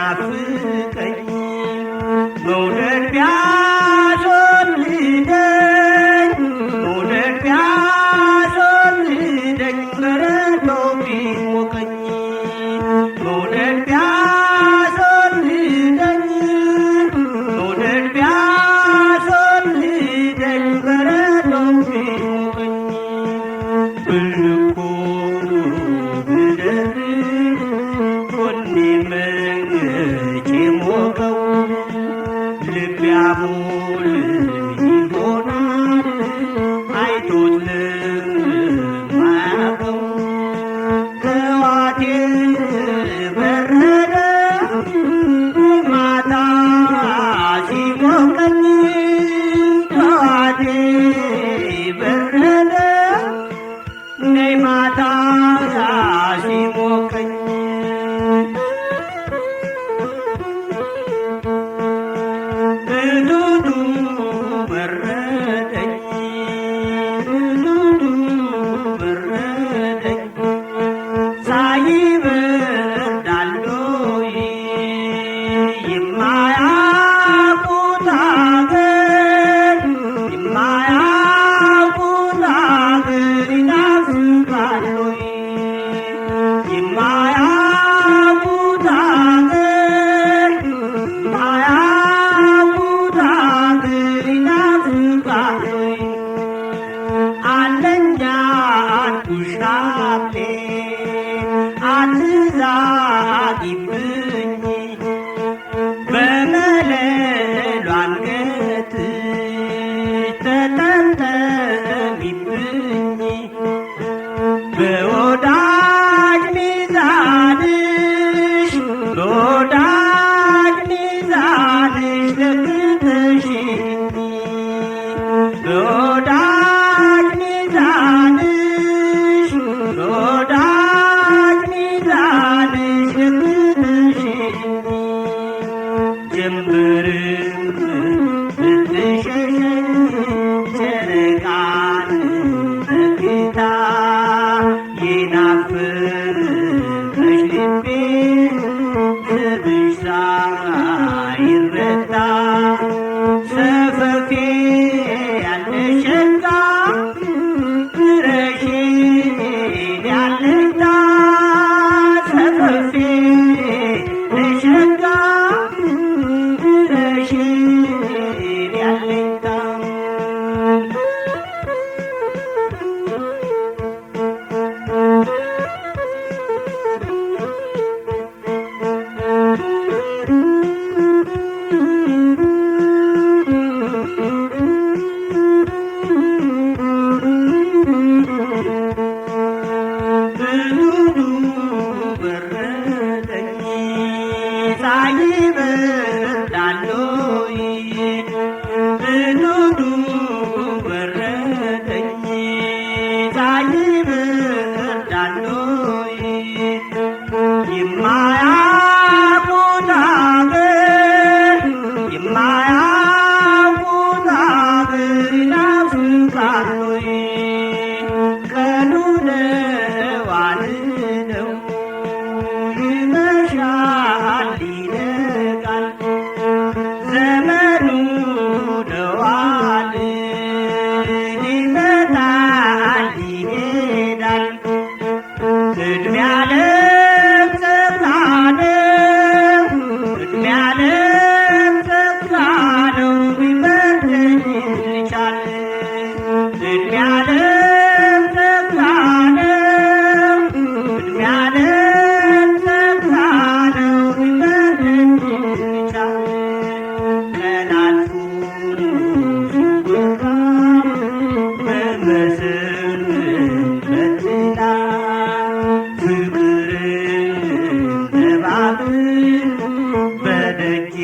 ቢናፍቀኝ መውደድ ቢያስወልደኝ መውደድ ቢያስወልደኝ በረዶ ቢሞቀኝ መውደድ ቢያስወልደኝ መውደድ ቢያስወልደኝ በረዶ ቢሞቀኝ ብልኮ ብደር ጎኔ መቼ ሞቀው ልብ ያሞል ይሆናል አይቶት ለማያውቀው ጠዋቴ በረደ ማታ ሲሞቀኝ ጠዋቴ በረደ ነይ ማታ ሲሞቀኝ ብዱዱ በረደኝ ብዱዱ በረደኝ ሳይበርዳል ወይ የማያውቁት አገር የማያውቁት አገር ይናፍቃል ወይ የማያውቁት አገር የማያውቁት አገር ይናፍቃል ወይ አለኛ አልኩሽ ናፍቄ አትዛጊብኝ በመለሉ አንገትሽ ተጠምጠሚብኝ በወዳጅ ሚዛንሽ በወዳጅ ሚዛንሽ ለክተሽኝ በወዳጅ ሚዛንሽ በወዳጅ ሚዛንሽ ለክተሽኝ ጀምበርም ብትሸሸኝ ጨረቃን ተክታ የናፈቀሽ ልቤ ስምሽ ሳይረታ ሰፈፌ ያለሽ ሸጋ ድረሽኝ ያለኝታ ሰፈፌ ለሸጋ ድረሽኝ ያለኝታ ብዱዱ በረደኝ ሳይበርዳል ወይ ብዱዱ በረደኝ ሳይበርዳል ወይ የማያውቁት አገር የማያውቁት አገር ይናፍቃል ወይ ቀኑ ነው አልለው ይመሻል ይነጋል ዘመኑ ነው አል ይመጣል ይሄዳል እድሜ ዓለም ጸጋ ነው እድሜ ዓለም ጸጋ ነው ቢበርደኝ ይቻል እድሜ ዓለም ጸጋ ነው እድሜ ዓለም ጸጋ ነው ቢበርደኝ ይቻል ቀናቱ ሲወራ በመስም በትላ ፍቅርን በባብ በደጅ